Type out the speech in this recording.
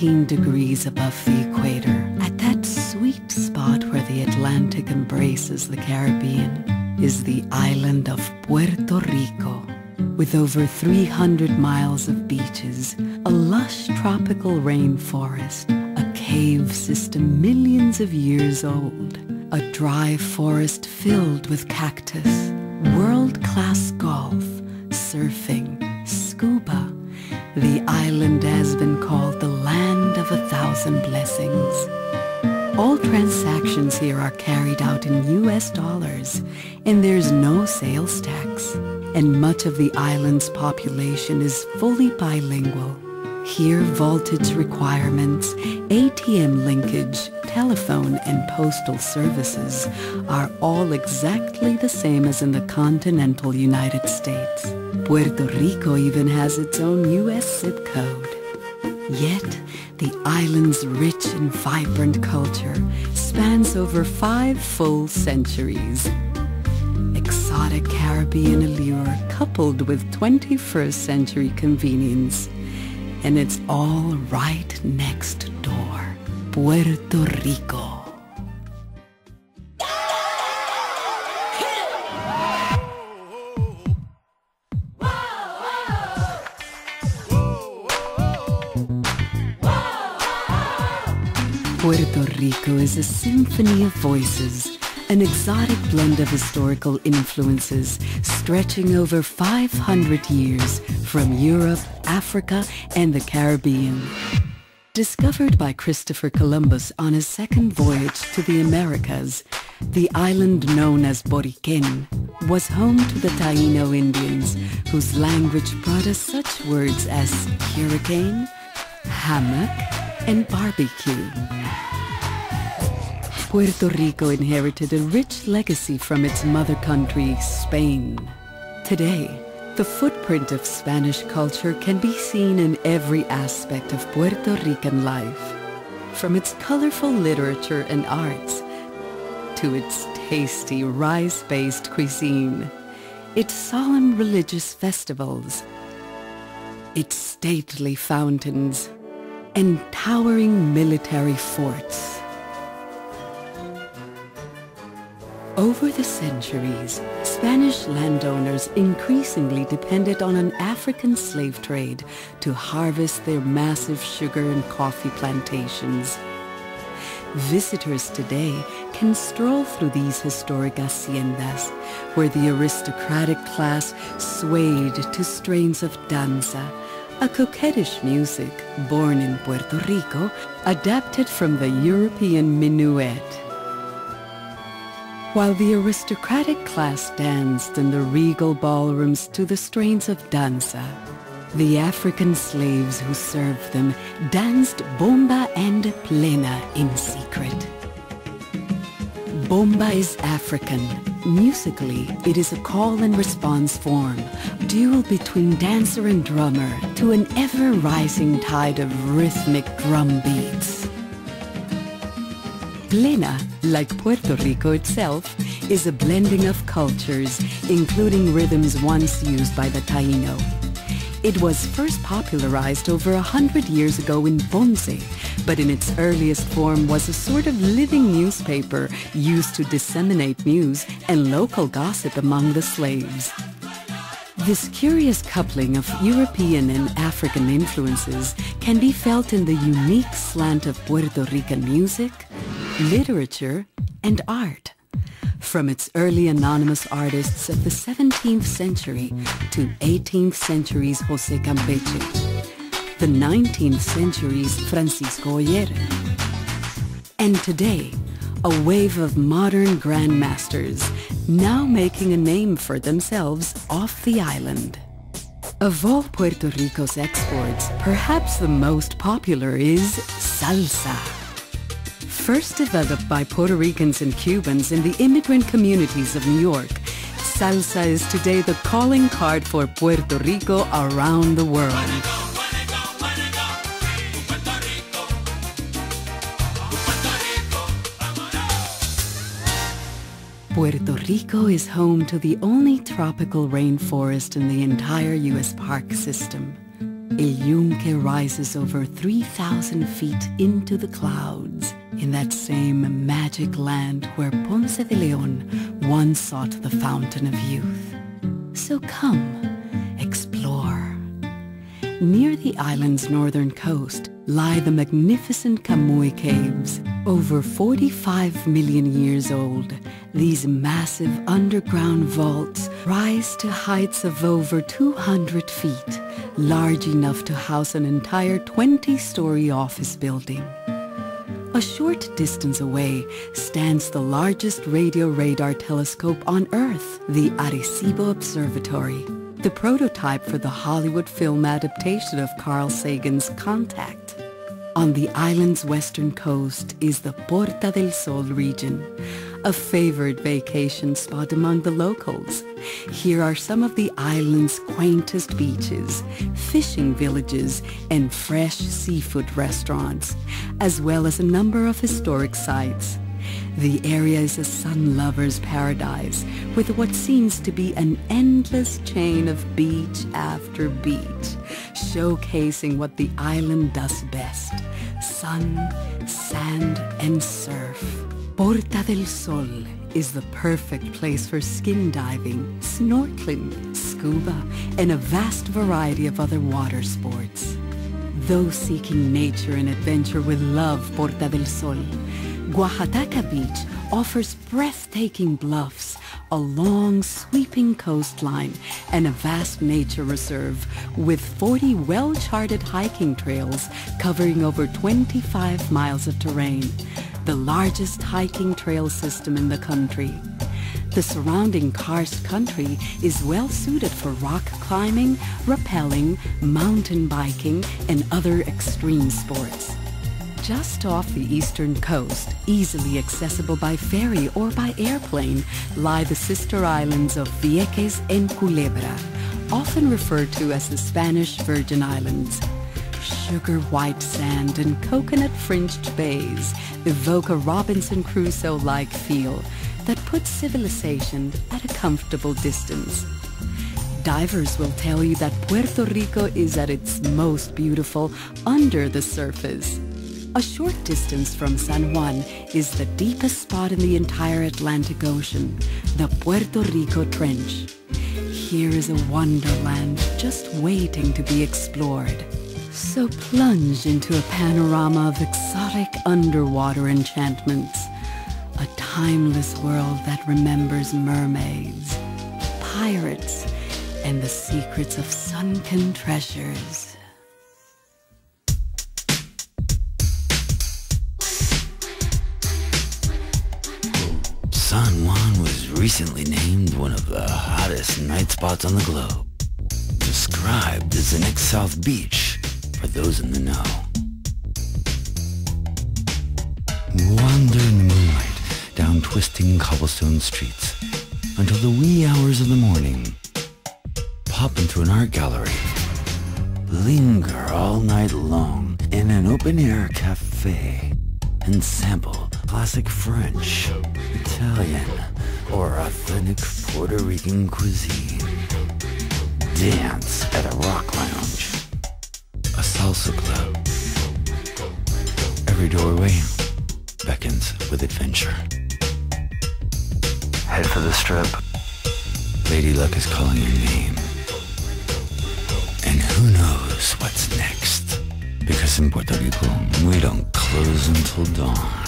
18 degrees above the equator, at that sweet spot where the Atlantic embraces the Caribbean, is the island of Puerto Rico. With over 300 miles of beaches, a lush tropical rainforest, a cave system millions of years old, a dry forest filled with cactus, world-class golf, surfing, scuba, the island has been called the land of 1,000 blessings. All transactions here are carried out in US dollars, and there's no sales tax. And much of the island's population is fully bilingual. Here, voltage requirements, ATM linkage, telephone and postal services are all exactly the same as in the continental United States. Puerto Rico even has its own US zip code. Yet, the island's rich and vibrant culture spans over 5 full centuries. Exotic Caribbean allure coupled with 21st century convenience. And it's all right next door. Puerto Rico. Puerto Rico is a symphony of voices, an exotic blend of historical influences stretching over 500 years from Europe, Africa, and the Caribbean. Discovered by Christopher Columbus on his second voyage to the Americas, the island known as Boriquen was home to the Taino Indians, whose language brought us such words as hurricane, hammock, and barbecue. Puerto Rico inherited a rich legacy from its mother country, Spain. Today, the footprint of Spanish culture can be seen in every aspect of Puerto Rican life, from its colorful literature and arts to its tasty rice-based cuisine, its solemn religious festivals, its stately fountains, and towering military forts. Over the centuries, Spanish landowners increasingly depended on an African slave trade to harvest their massive sugar and coffee plantations. Visitors today can stroll through these historic haciendas, where the aristocratic class swayed to strains of danza, a coquettish music born in Puerto Rico, adapted from the European minuet. While the aristocratic class danced in the regal ballrooms to the strains of danza, the African slaves who served them danced bomba and plena in secret. Bomba is African. Musically, it is a call and response form, duel between dancer and drummer to an ever-rising tide of rhythmic drum beats. Plena, like Puerto Rico itself, is a blending of cultures, including rhythms once used by the Taino. It was first popularized over 100 years ago in Ponce, but in its earliest form was a sort of living newspaper used to disseminate news and local gossip among the slaves. This curious coupling of European and African influences can be felt in the unique slant of Puerto Rican music, literature, and art. From its early anonymous artists of the 17th century to 18th century's José Campeche, the 19th century's Francisco Oller, and today, a wave of modern grandmasters now making a name for themselves off the island. Of all Puerto Rico's exports, perhaps the most popular is salsa. First developed by Puerto Ricans and Cubans in the immigrant communities of New York, salsa is today the calling card for Puerto Rico around the world. Puerto Rico is home to the only tropical rainforest in the entire U.S. park system. El Yunque rises over 3,000 feet into the clouds in that same magic land where Ponce de Leon once sought the fountain of youth. So come, explore. Near the island's northern coast lie the magnificent Camoy Caves. Over 45 million years old, these massive underground vaults rise to heights of over 200 feet, large enough to house an entire 20-story office building. A short distance away stands the largest radio radar telescope on Earth, the Arecibo Observatory, the prototype for the Hollywood film adaptation of Carl Sagan's Contact. On the island's western coast is the Puerto del Sol region, a favored vacation spot among the locals. Here are some of the island's quaintest beaches, fishing villages, and fresh seafood restaurants, as well as a number of historic sites. The area is a sun lover's paradise, with what seems to be an endless chain of beach after beach, showcasing what the island does best: sun, sand, and surf. Puerto del Sol is the perfect place for skin diving, snorkeling, scuba, and a vast variety of other water sports. Those seeking nature and adventure will love Puerto del Sol. Oaxaca Beach offers breathtaking bluffs, a long sweeping coastline, and a vast nature reserve with 40 well-charted hiking trails covering over 25 miles of terrain, the largest hiking trail system in the country. The surrounding karst country is well suited for rock climbing, rappelling, mountain biking, and other extreme sports. Just off the eastern coast, easily accessible by ferry or by airplane, lie the sister islands of Vieques and Culebra, often referred to as the Spanish Virgin Islands. Sugar-white sand and coconut-fringed bays evoke a Robinson Crusoe-like feel that puts civilization at a comfortable distance. Divers will tell you that Puerto Rico is at its most beautiful under the surface. A short distance from San Juan is the deepest spot in the entire Atlantic Ocean, the Puerto Rico Trench. Here is a wonderland just waiting to be explored. So plunge into a panorama of exotic underwater enchantments, a timeless world that remembers mermaids, pirates, and the secrets of sunken treasures. San Juan was recently named one of the hottest night spots on the globe, described as the next South Beach for those in the know. Wander in the moonlight down twisting cobblestone streets until the wee hours of the morning. Pop into an art gallery. Linger all night long in an open-air cafe and sample classic French, Italian, or authentic Puerto Rican cuisine. Dance at a rock lounge, a salsa club. Every doorway beckons with adventure. Head for the strip. Lady Luck is calling your name. And who knows what's next? Because in Puerto Rico, we don't close until dawn.